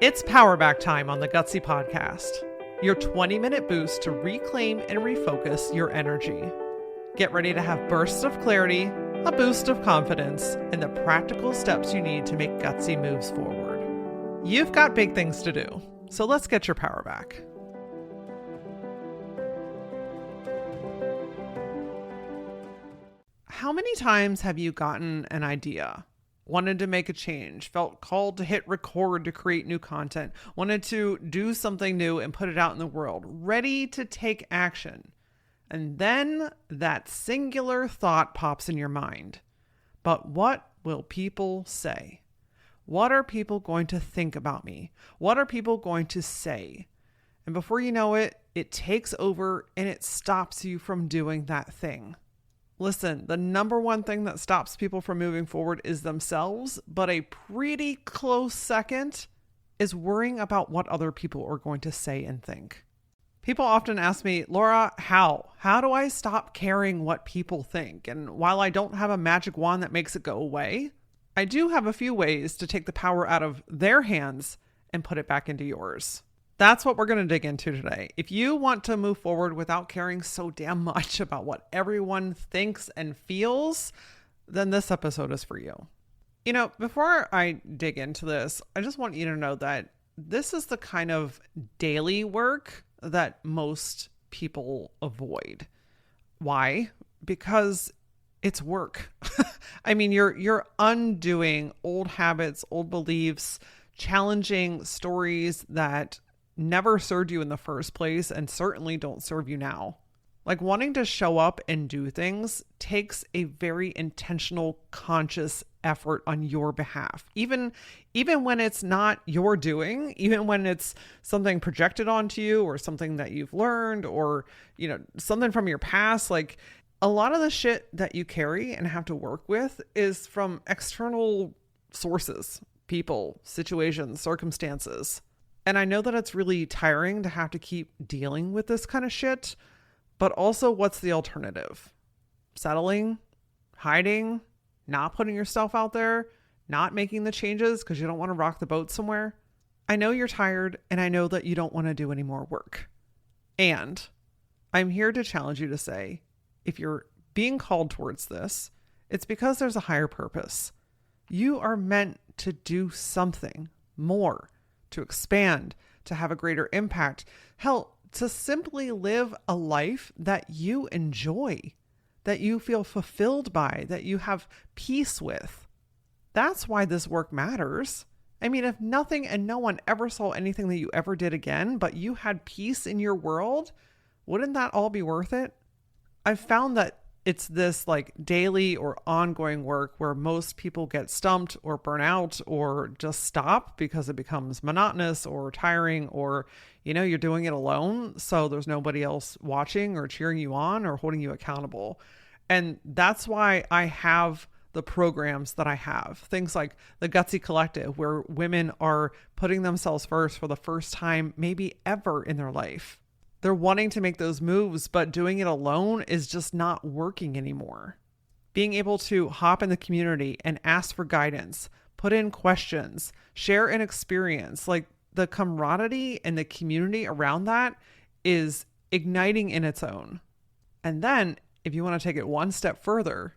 It's Powerback time on the Gutsy Podcast, your 20-minute boost to reclaim and refocus your energy. Get ready to have bursts of clarity, a boost of confidence, and the practical steps you need to make gutsy moves forward. You've got big things to do, so let's get your power back. How many times have you gotten an idea, wanted to make a change, felt called to hit record to create new content, wanted to do something new and put it out in the world, ready to take action? And then that singular thought pops in your mind. But what will people say? What are people going to think about me? What are people going to say? And before you know it, it takes over and it stops you from doing that thing. Listen, the number one thing that stops people from moving forward is themselves, but a pretty close second is worrying about what other people are going to say and think. People often ask me, Laura, how? How do I stop caring what people think? And while I don't have a magic wand that makes it go away, I do have a few ways to take the power out of their hands and put it back into yours. That's what we're going to dig into today. If you want to move forward without caring so damn much about what everyone thinks and feels, then this episode is for you. You know, before I dig into this, I just want you to know that this is the kind of daily work that most people avoid. Why? Because it's work. I mean, you're undoing old habits, old beliefs, challenging stories that never served you in the first place and certainly don't serve you now. Like, wanting to show up and do things takes a very intentional, conscious effort on your behalf. Even when it's not your doing, even when it's something projected onto you or something that you've learned or, you know, something from your past, like a lot of the shit that you carry and have to work with is from external sources, people, situations, circumstances. And I know that it's really tiring to have to keep dealing with this kind of shit, but also, what's the alternative? Settling, hiding, not putting yourself out there, not making the changes because you don't want to rock the boat somewhere. I know you're tired and I know that you don't want to do any more work. And I'm here to challenge you to say, if you're being called towards this, it's because there's a higher purpose. You are meant to do something more, to expand, to have a greater impact. Hell, to simply live a life that you enjoy, that you feel fulfilled by, that you have peace with. That's why this work matters. I mean, if nothing and no one ever saw anything that you ever did again, but you had peace in your world, wouldn't that all be worth it? I've found that it's this like daily or ongoing work where most people get stumped or burn out or just stop because it becomes monotonous or tiring, or, you know, you're doing it alone. So there's nobody else watching or cheering you on or holding you accountable. And that's why I have the programs that I have. Things like the Gutsy Collective, where women are putting themselves first for the first time, maybe ever in their life. They're wanting to make those moves, but doing it alone is just not working anymore. Being able to hop in the community and ask for guidance, put in questions, share an experience, like the camaraderie and the community around that is igniting in its own. And then if you want to take it one step further,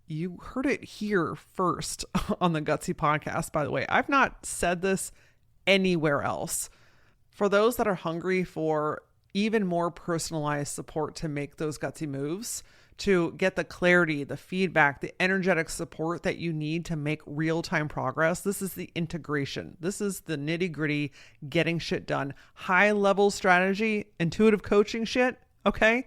you heard it here first on the Gutsy Podcast, by the way. I've not said this anywhere else. For those that are hungry for even more personalized support to make those gutsy moves, to get the clarity, the feedback, the energetic support that you need to make real-time progress. This is the integration. This is the nitty-gritty, getting shit done, high-level strategy, intuitive coaching shit, okay?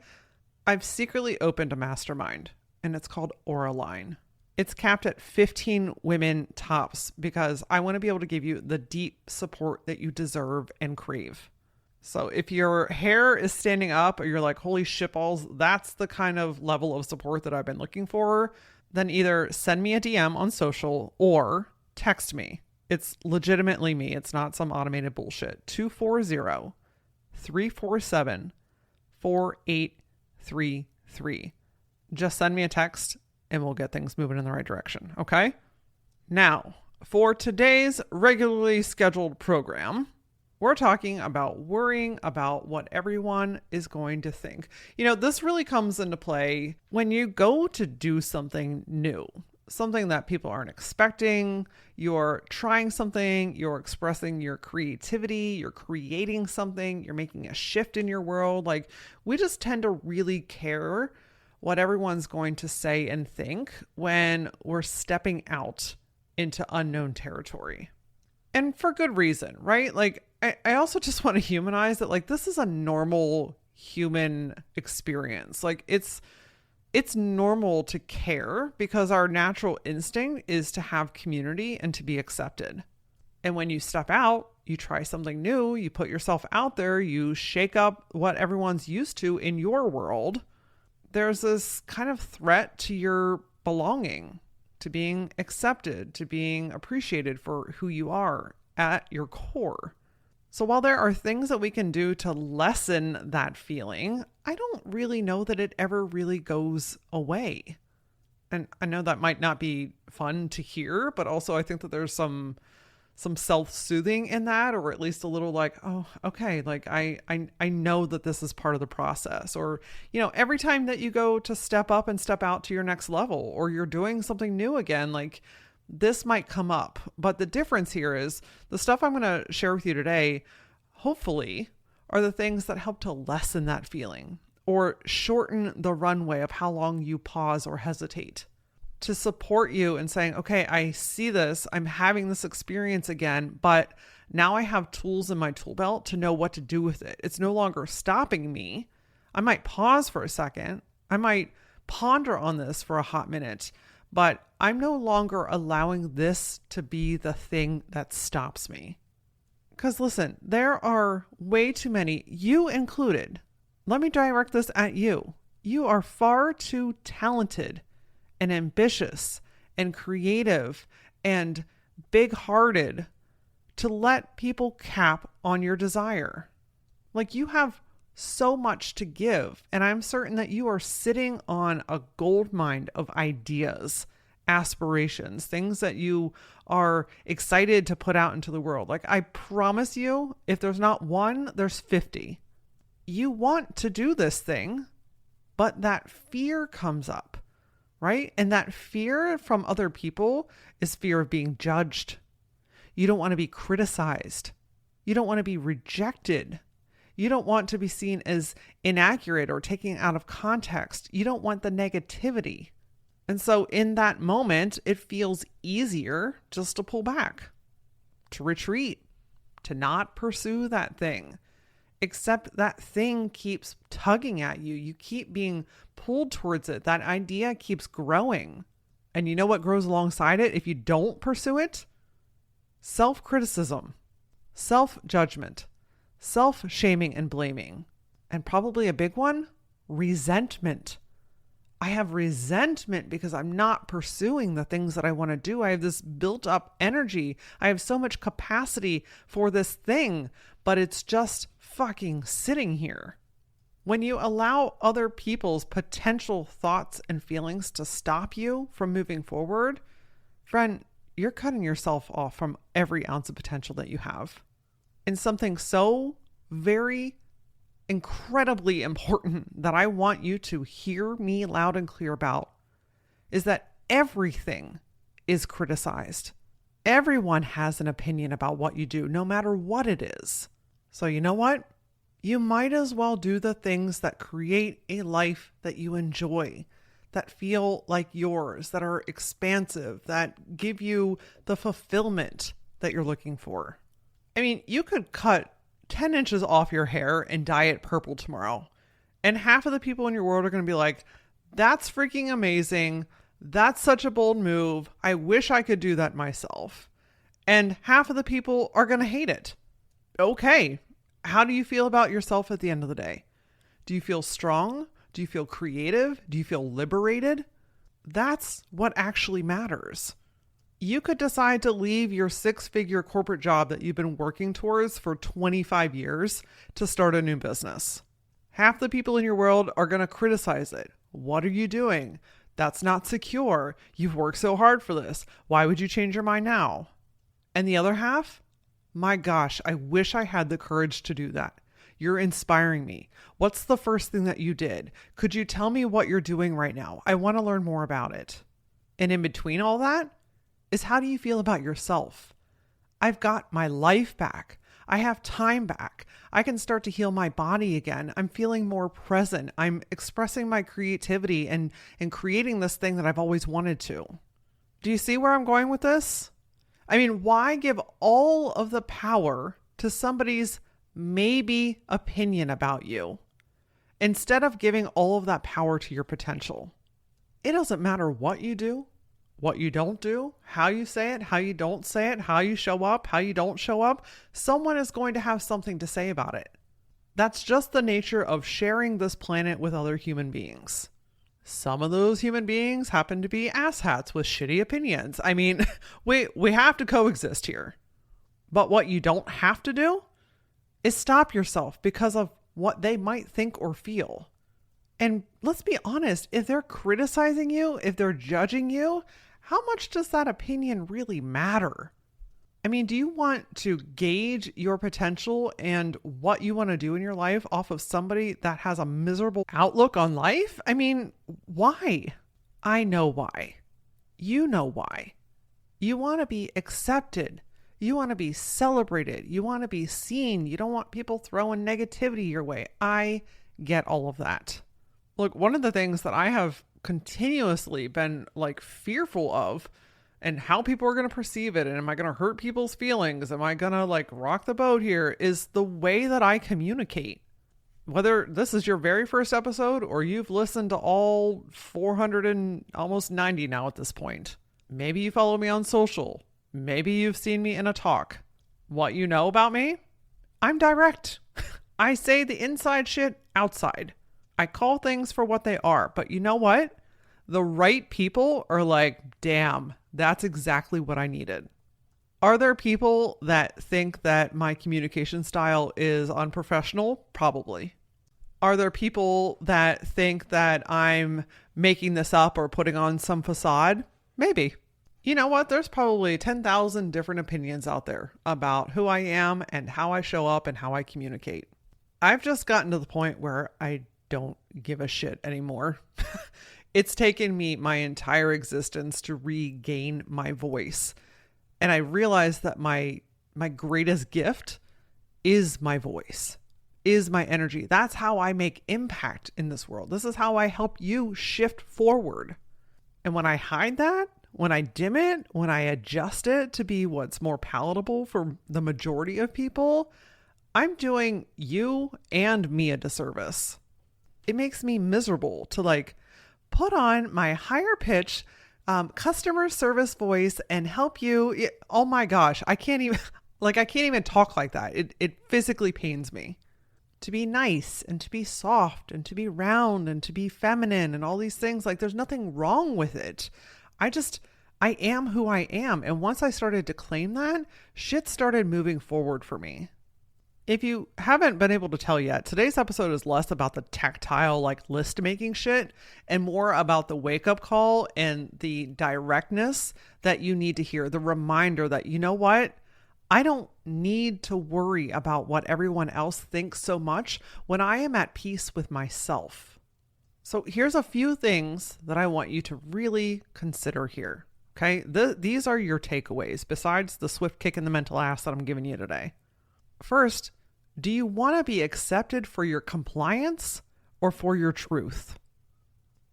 I've secretly opened a mastermind, and it's called Aura. It's capped at 15 women tops because I want to be able to give you the deep support that you deserve and crave. So if your hair is standing up or you're like, holy shitballs, that's the kind of level of support that I've been looking for, then either send me a DM on social or text me. It's legitimately me. It's not some automated bullshit. 240-347-4833. Just send me a text and we'll get things moving in the right direction. Okay? Now, For today's regularly scheduled program, we're talking about worrying about what everyone is going to think. This really comes into play when you go to do something new, something that people aren't expecting. You're trying something, you're expressing your creativity, you're creating something, you're making a shift in your world. Like, we just tend to really care what everyone's going to say and think when we're stepping out into unknown territory. And for good reason, right? Like, I also just want to humanize that, like, this is a normal human experience. Like, it's normal to care because our natural instinct is to have community and to be accepted. And when you step out, you try something new, you put yourself out there, you shake up what everyone's used to in your world, there's this kind of threat to your belonging, to being accepted, to being appreciated for who you are at your core. So while there are things that we can do to lessen that feeling, I don't really know that it ever really goes away. And I know that might not be fun to hear, but also I think that there's some self-soothing in that, or at least a little like, oh, okay, like I know that this is part of the process. Or, every time that you go to step up and step out to your next level, or you're doing something new again, like, this might come up. But the difference here is the stuff I'm going to share with you today, hopefully, are the things that help to lessen that feeling or shorten the runway of how long you pause or hesitate, to support you in saying, okay, I see this, I'm having this experience again, but now I have tools in my tool belt to know what to do with it. It's no longer stopping me. I might pause for a second. I might ponder on this for a hot minute, but I'm no longer allowing this to be the thing that stops me. Because listen, there are way too many, you included. Let me direct this at you. You are far too talented and ambitious and creative and big-hearted to let people cap on your desire. Like, you have so much to give, and I'm certain that you are sitting on a gold mine of ideas, aspirations, things that you are excited to put out into the world. Like, I promise you, if there's not one, there's 50. You want to do this thing, but that fear comes up, right? And that fear from other people is fear of being judged. You don't want to be criticized. You don't want to be rejected. You don't want to be seen as inaccurate or taken out of context. You don't want the negativity. And so in that moment, it feels easier just to pull back, to retreat, to not pursue that thing. Except that thing keeps tugging at you. You keep being pulled towards it. That idea keeps growing. And you know what grows alongside it if you don't pursue it? Self-criticism, self-judgment, self-shaming and blaming. And probably a big one, resentment. I have resentment because I'm not pursuing the things that I want to do. I have this built up energy. I have so much capacity for this thing, but it's just fucking sitting here. When you allow other people's potential thoughts and feelings to stop you from moving forward, friend, you're cutting yourself off from every ounce of potential that you have. And something so very incredibly important that I want you to hear me loud and clear about is that everything is criticized. Everyone has an opinion about what you do, no matter what it is. So you know what? You might as well do the things that create a life that you enjoy, that feel like yours, that are expansive, that give you the fulfillment that you're looking for. I mean, you could cut 10 inches off your hair and dye it purple tomorrow, and half of the people in your world are going to be like, that's freaking amazing. That's such a bold move. I wish I could do that myself. And half of the people are going to hate it. Okay. How do you feel about yourself at the end of the day? Do you feel strong? Do you feel creative? Do you feel liberated? That's what actually matters. You could decide to leave your 6-figure corporate job that you've been working towards for 25 years to start a new business. Half the people in your world are going to criticize it. What are you doing? That's not secure. You've worked so hard for this. Why would you change your mind now? And the other half, my gosh, I wish I had the courage to do that. You're inspiring me. What's the first thing that you did? Could you tell me what you're doing right now? I want to learn more about it. And in between all that is, how do you feel about yourself? I've got my life back. I have time back. I can start to heal my body again. I'm feeling more present. I'm expressing my creativity and creating this thing that I've always wanted to. Do you see where I'm going with this? I mean, why give all of the power to somebody's maybe opinion about you instead of giving all of that power to your potential? It doesn't matter what you do, what you don't do, how you say it, how you don't say it, how you show up, how you don't show up. Someone is going to have something to say about it. That's just the nature of sharing this planet with other human beings. Some of those human beings happen to be asshats with shitty opinions. I mean, we have to coexist here. But what you don't have to do is stop yourself because of what they might think or feel. And let's be honest, if they're criticizing you, if they're judging you, how much does that opinion really matter? I mean, do you want to gauge your potential and what you want to do in your life off of somebody that has a miserable outlook on life? I mean, why? I know why. You know why. You want to be accepted. You want to be celebrated. You want to be seen. You don't want people throwing negativity your way. I get all of that. Look, one of the things that I have continuously been fearful of, and how people are going to perceive it, and am I going to hurt people's feelings? Am I going to rock the boat here? Is the way that I communicate. Whether this is your very first episode or you've listened to all 400 and almost 90 now at this point. Maybe you follow me on social. Maybe you've seen me in a talk. What you know about me? I'm direct. I say the inside shit outside. I call things for what they are. But you know what? The right people are like, damn, that's exactly what I needed. Are there people that think that my communication style is unprofessional? Probably. Are there people that think that I'm making this up or putting on some facade? Maybe. You know what? There's probably 10,000 different opinions out there about who I am and how I show up and how I communicate. I've just gotten to the point where I don't give a shit anymore. It's taken me my entire existence to regain my voice. And I realized that my greatest gift is my voice, is my energy. That's how I make impact in this world. This is how I help you shift forward. And when I hide that, when I dim it, when I adjust it to be what's more palatable for the majority of people, I'm doing you and me a disservice. It makes me miserable to put on my higher pitch customer service voice and help you. Oh my gosh, I can't even talk like that. It physically pains me. To be nice and to be soft and to be round and to be feminine and all these things, there's nothing wrong with it. I am who I am. And once I started to claim that, shit started moving forward for me. If you haven't been able to tell yet, today's episode is less about the tactile, list making shit and more about the wake up call and the directness that you need to hear. The reminder that, you know what? I don't need to worry about what everyone else thinks so much when I am at peace with myself. So here's a few things that I want you to really consider here. Okay. These are your takeaways besides the swift kick in the mental ass that I'm giving you today. First, do you want to be accepted for your compliance or for your truth?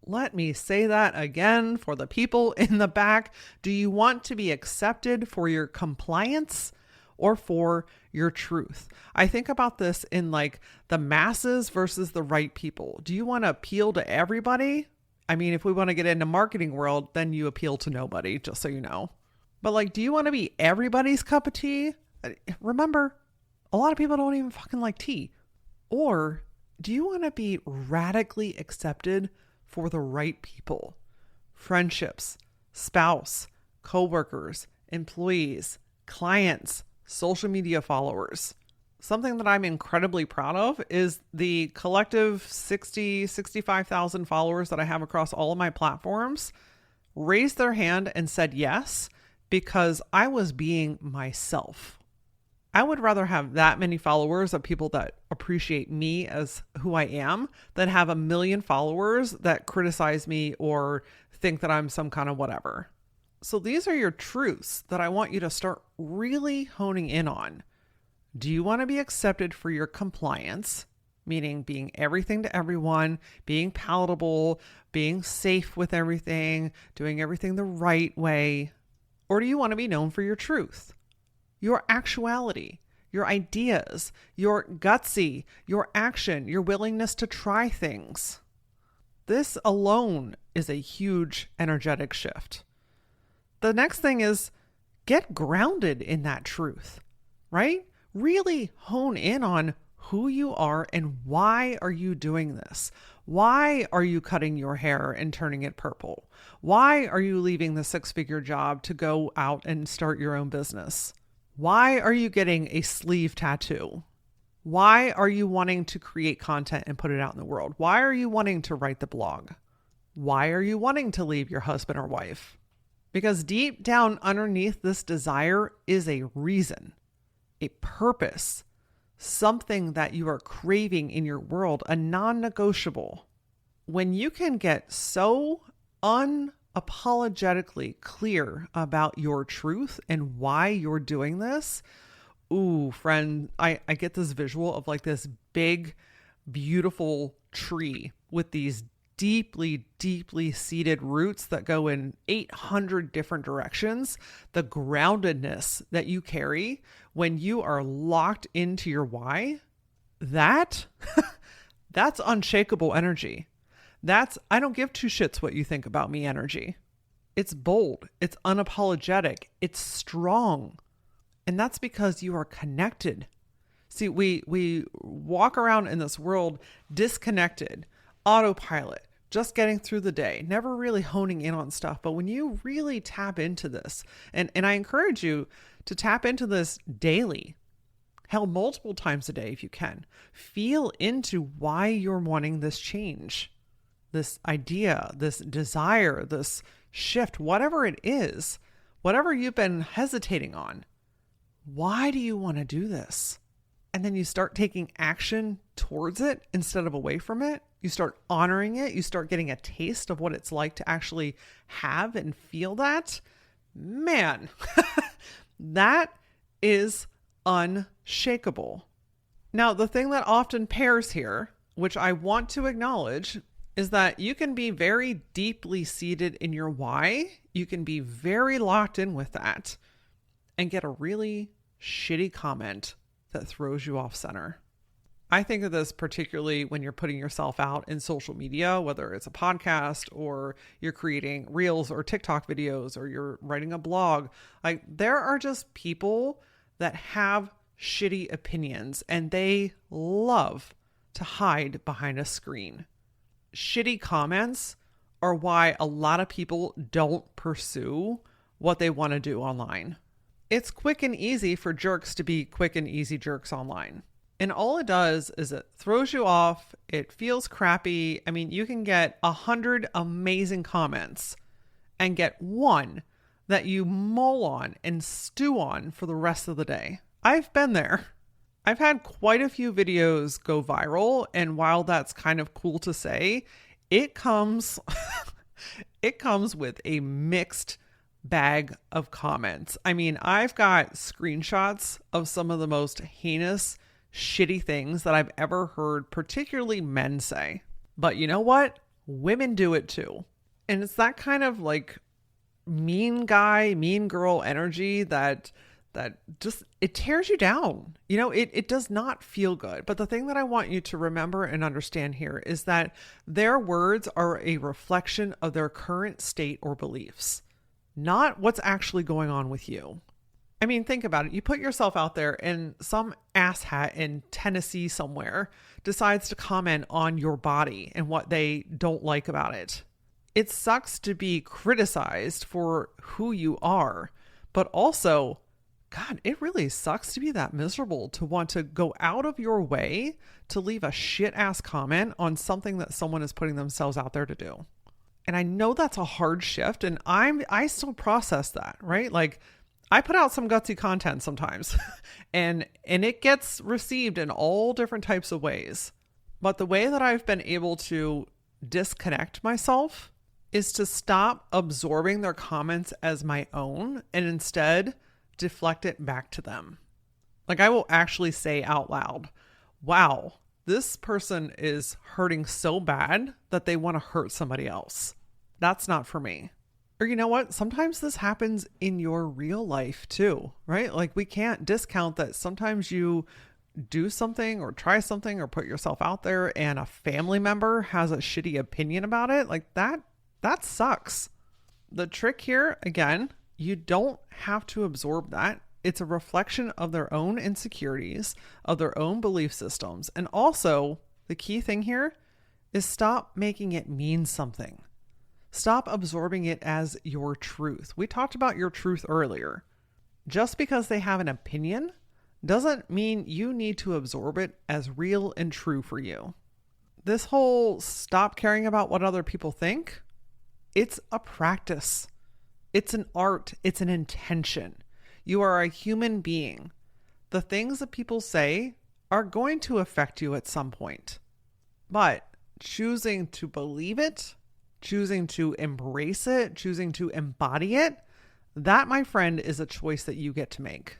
Let me say that again for the people in the back. Do you want to be accepted for your compliance or for your truth? I think about this in the masses versus the right people. Do you want to appeal to everybody? I mean, if we want to get into marketing world, then you appeal to nobody, just so you know. But do you want to be everybody's cup of tea? Remember, a lot of people don't even fucking like tea. Or do you want to be radically accepted for the right people? Friendships, spouse, coworkers, employees, clients, social media followers. Something that I'm incredibly proud of is the collective 65,000 followers that I have across all of my platforms raised their hand and said yes because I was being myself. I would rather have that many followers of people that appreciate me as who I am than have a million followers that criticize me or think that I'm some kind of whatever. So these are your truths that I want you to start really honing in on. Do you want to be accepted for your compliance, meaning being everything to everyone, being palatable, being safe with everything, doing everything the right way? Or do you want to be known for your truth, your actuality, your ideas, your gutsy, your action, your willingness to try things? This alone is a huge energetic shift. The next thing is get grounded in that truth, right? Really hone in on who you are and why are you doing this? Why are you cutting your hair and turning it purple? Why are you leaving the 6-figure job to go out and start your own business? Why are you getting a sleeve tattoo? Why are you wanting to create content and put it out in the world? Why are you wanting to write the blog? Why are you wanting to leave your husband or wife? Because deep down underneath this desire is a reason, a purpose, something that you are craving in your world, a non-negotiable. When you can get so unapologetically clear about your truth and why you're doing this, ooh, friend, I get this visual of like this big, beautiful tree with these deeply, deeply seated roots that go in 800 different directions. The groundedness that you carry when you are locked into your why, that's unshakable energy. That's, I don't give two shits what you think about me energy. It's bold. It's unapologetic. It's strong. And that's because you are connected. See, we walk around in this world disconnected, autopilot, just getting through the day, never really honing in on stuff. But when you really tap into this, and I encourage you to tap into this daily, hell, multiple times a day if you can, feel into why you're wanting this change, this idea, this desire, this shift, whatever it is, whatever you've been hesitating on. Why do you want to do this? And then you start taking action towards it instead of away from it. You start honoring it. You start getting a taste of what it's like to actually have and feel that. Man, that is unshakable. Now, the thing that often pairs here, which I want to acknowledge, is that you can be very deeply seated in your why. You can be very locked in with that and get a really shitty comment that throws you off center. I think of this particularly when you're putting yourself out in social media, whether it's a podcast or you're creating reels or TikTok videos or you're writing a blog. Like, there are just people that have shitty opinions and they love to hide behind a screen. Shitty comments are why a lot of people don't pursue what they want to do online. It's quick and easy for jerks to be quick and easy jerks online. And all it does is it throws you off. It feels crappy. I mean, you can get 100 amazing comments and get one that you mull on and stew on for the rest of the day. I've been there. I've had quite a few videos go viral. And while that's kind of cool to say, it comes, it comes with a mixed bag of comments. I mean, I've got screenshots of some of the most heinous, shitty things that I've ever heard, particularly men say. But you know what? Women do it too. And it's that kind of like mean guy, mean girl energy that just, it tears you down. You know, it does not feel good. But the thing that I want you to remember and understand here is that their words are a reflection of their current state or beliefs, not what's actually going on with you. I mean, think about it. You put yourself out there and some asshat in Tennessee somewhere decides to comment on your body and what they don't like about it. It sucks to be criticized for who you are, but also, God, it really sucks to be that miserable to want to go out of your way to leave a shit ass comment on something that someone is putting themselves out there to do. And I know that's a hard shift, and I still process that, right? Like I put out some gutsy content sometimes and it gets received in all different types of ways. But the way that I've been able to disconnect myself is to stop absorbing their comments as my own and instead deflect it back to them. Like I will actually say out loud, wow, this person is hurting so bad that they want to hurt somebody else. That's not for me. Or you know what? Sometimes this happens in your real life too, right? Like we can't discount that sometimes you do something or try something or put yourself out there and a family member has a shitty opinion about it. Like that sucks. The trick here, again, you don't have to absorb that. It's a reflection of their own insecurities, of their own belief systems. And also, the key thing here is stop making it mean something. Stop absorbing it as your truth. We talked about your truth earlier. Just because they have an opinion doesn't mean you need to absorb it as real and true for you. This whole stop caring about what other people think, it's a practice. It's an art. It's an intention. You are a human being. The things that people say are going to affect you at some point. But choosing to believe it, choosing to embrace it, choosing to embody it, that, my friend, is a choice that you get to make.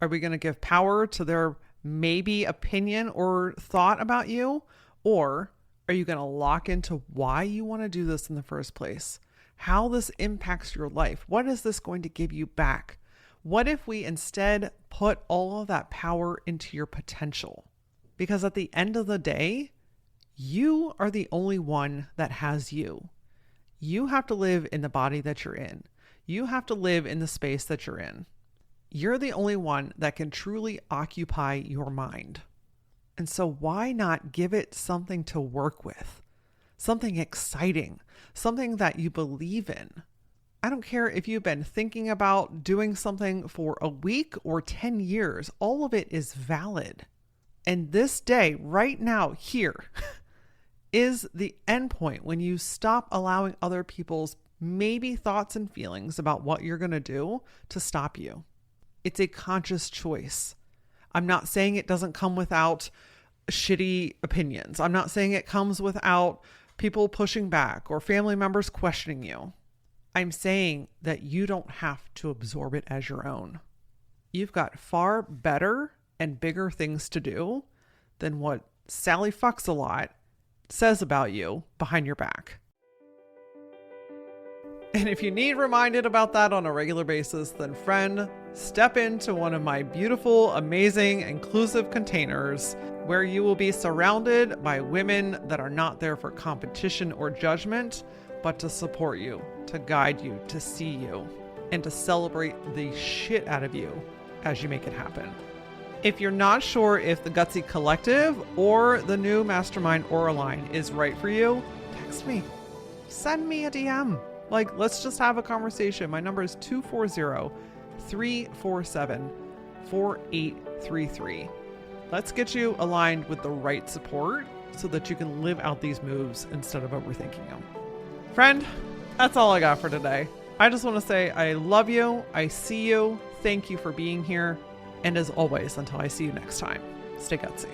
Are we going to give power to their maybe opinion or thought about you? Or are you going to lock into why you want to do this in the first place? How this impacts your life? What is this going to give you back? What if we instead put all of that power into your potential? Because at the end of the day, you are the only one that has you. You have to live in the body that you're in. You have to live in the space that you're in. You're the only one that can truly occupy your mind. And so why not give it something to work with? Something exciting, something that you believe in. I don't care if you've been thinking about doing something for a week or 10 years, all of it is valid. And this day, right now, here, is the end point when you stop allowing other people's maybe thoughts and feelings about what you're going to do to stop you. It's a conscious choice. I'm not saying it doesn't come without shitty opinions. I'm not saying it comes without people pushing back or family members questioning you. I'm saying that you don't have to absorb it as your own. You've got far better and bigger things to do than what Sally Fucks a lot says about you behind your back. And if you need reminded about that on a regular basis, then friend, step into one of my beautiful, amazing, inclusive containers where you will be surrounded by women that are not there for competition or judgment, but to support you, to guide you, to see you, and to celebrate the shit out of you as you make it happen. If you're not sure if the Gutsy Collective or the new Mastermind Aura line is right for you, text me. Send me a DM. Like, let's just have a conversation. My number is 240-347-4833. Let's get you aligned with the right support so that you can live out these moves instead of overthinking them. Friend, that's all I got for today. I just want to say I love you. I see you. Thank you for being here. And as always, until I see you next time, stay gutsy.